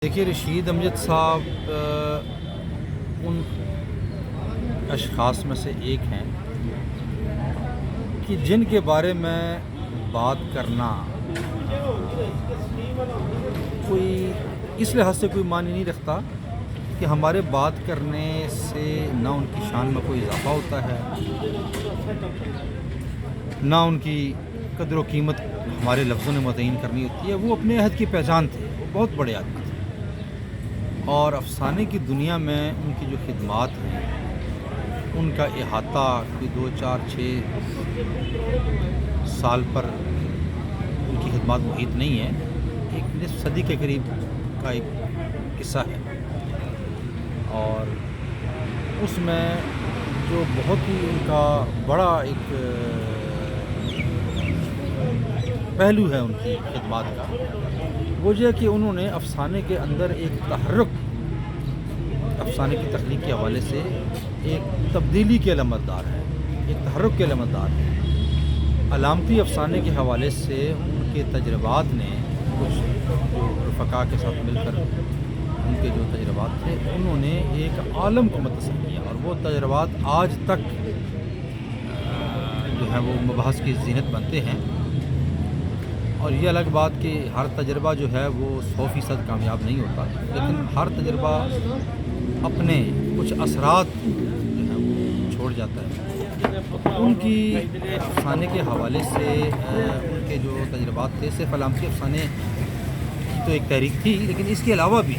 دیکھیے رشید امجد صاحب ان اشخاص میں سے ایک ہیں کہ جن کے بارے میں بات کرنا کوئی اس لحاظ سے کوئی معنی نہیں رکھتا کہ ہمارے بات کرنے سے نہ ان کی شان میں کوئی اضافہ ہوتا ہے، نہ ان کی قدر و قیمت ہمارے لفظوں نے متعین کرنی ہوتی ہے۔ وہ اپنے عہد کی پہچان تھے، وہ بہت بڑے آدمی تھے، اور افسانے کی دنیا میں ان کی جو خدمات ہیں ان کا احاطہ کوئی 2 4 6 سال پر ان کی خدمات محیط نہیں ہے، ایک نصف صدی کے قریب کا ایک قصہ ہے، اور اس میں جو بہت ہی ان کا بڑا ایک پہلو ہے ان کی خدمات کا، وہ یہ ہے کہ انہوں نے افسانے کے اندر ایک تحرک، افسانے کی تخلیق کے حوالے سے ایک تبدیلی کے علامتدار ہے، ایک تحرک کے علامتدار ہے۔ علامتی افسانے کے حوالے سے ان کے تجربات نے کچھ جو رفقا کے ساتھ مل کر ان کے جو تجربات تھے انہوں نے ایک عالم کو متصل کیا، اور وہ تجربات آج تک جو ہے وہ مباحث کی زینت بنتے ہیں۔ اور یہ الگ بات کہ ہر تجربہ جو ہے وہ 100% کامیاب نہیں ہوتا، لیکن ہر تجربہ اپنے کچھ اثرات جو ہیں وہ چھوڑ جاتا ہے۔ ان کی افسانے کے حوالے سے ان کے جو تجربات تھے، صرف علامتی افسانے کی تو ایک تحریک تھی، لیکن اس کے علاوہ بھی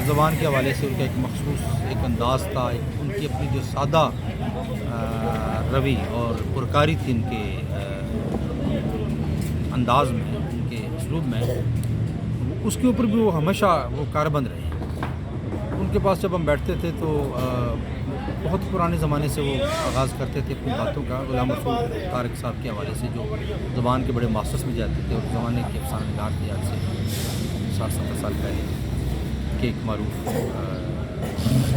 زبان کے حوالے سے ان کا ایک مخصوص ایک انداز تھا، ان کی اپنی جو سادہ روی اور پرکاری تھی ان کے انداز میں، ان کے اسلوب میں، اس کے اوپر بھی وہ ہمیشہ وہ کاربند رہے ہیں۔ ان کے پاس جب ہم بیٹھتے تھے تو بہت پرانے زمانے سے وہ آغاز کرتے تھے اپنی باتوں کا، غلام رسول طارق صاحب کے حوالے سے جو زبان کے بڑے ماسٹرس میں جاتے تھے، اور زمانے کے افسانہ نگار تھے، آج سے 60-70 سال پہلے کے ایک معروف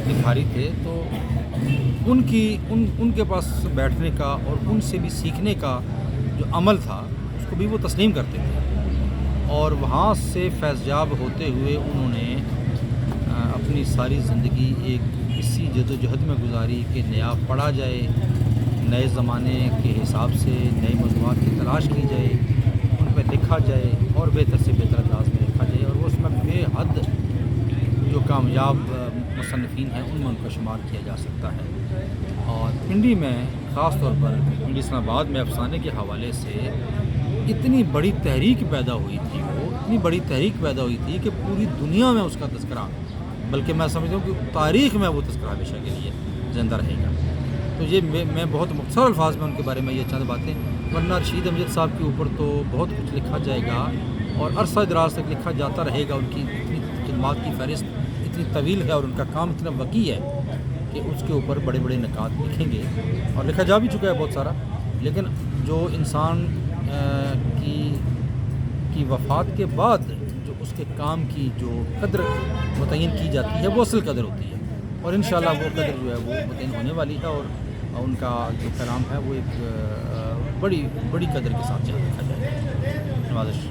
لکھاری تھے، تو ان کے پاس بیٹھنے کا اور ان سے بھی سیکھنے کا جو عمل تھا اس کو بھی وہ تسلیم کرتے تھے، اور وہاں سے فیضیاب ہوتے ہوئے انہوں نے اپنی ساری زندگی ایک اسی جد و جہد میں گزاری کہ نیا پڑھا جائے، نئے زمانے کے حساب سے نئے موضوعات کی تلاش کی جائے، ان پہ لکھا جائے اور بہتر سے بہتر انداز میں لکھا جائے، اور وہ اس میں بے حد جو کامیاب مصنفین ہیں ان میں ان کا شمار کیا جا سکتا ہے۔ اور پنڈی میں خاص طور پر پنڈی اسلام آباد میں افسانے کے حوالے سے اتنی بڑی تحریک پیدا ہوئی تھی، وہ اتنی بڑی تحریک پیدا ہوئی تھی کہ پوری دنیا میں اس کا تذکرہ، بلکہ میں سمجھتا ہوں کہ تاریخ میں وہ تذکرہ ہمیشہ کے لیے زندہ رہے گا۔ تو یہ میں بہت مختصر الفاظ میں ان کے بارے میں یہ چند باتیں، ورنہ رشید امجد صاحب کے اوپر تو بہت کچھ لکھا جائے گا اور عرصہ دراز تک لکھا جاتا رہے گا۔ ان کی اتنی خدمات کی فہرست اتنی طویل ہے اور ان کا کام اتنا وسیع ہے کہ اس کے اوپر بڑے بڑے نکات لکھیں گے، اور لکھا جا بھی چکا ہے بہت سارا، لیکن جو انسان کی وفات کے بعد جو اس کے کام کی جو قدر متعین کی جاتی ہے وہ اصل قدر ہوتی ہے، اور انشاءاللہ وہ قدر جو ہے وہ متعین ہونے والی ہے، اور ان کا جو کلام ہے وہ ایک بڑی قدر کے ساتھ جہاں لکھا جائے گا۔ نوازش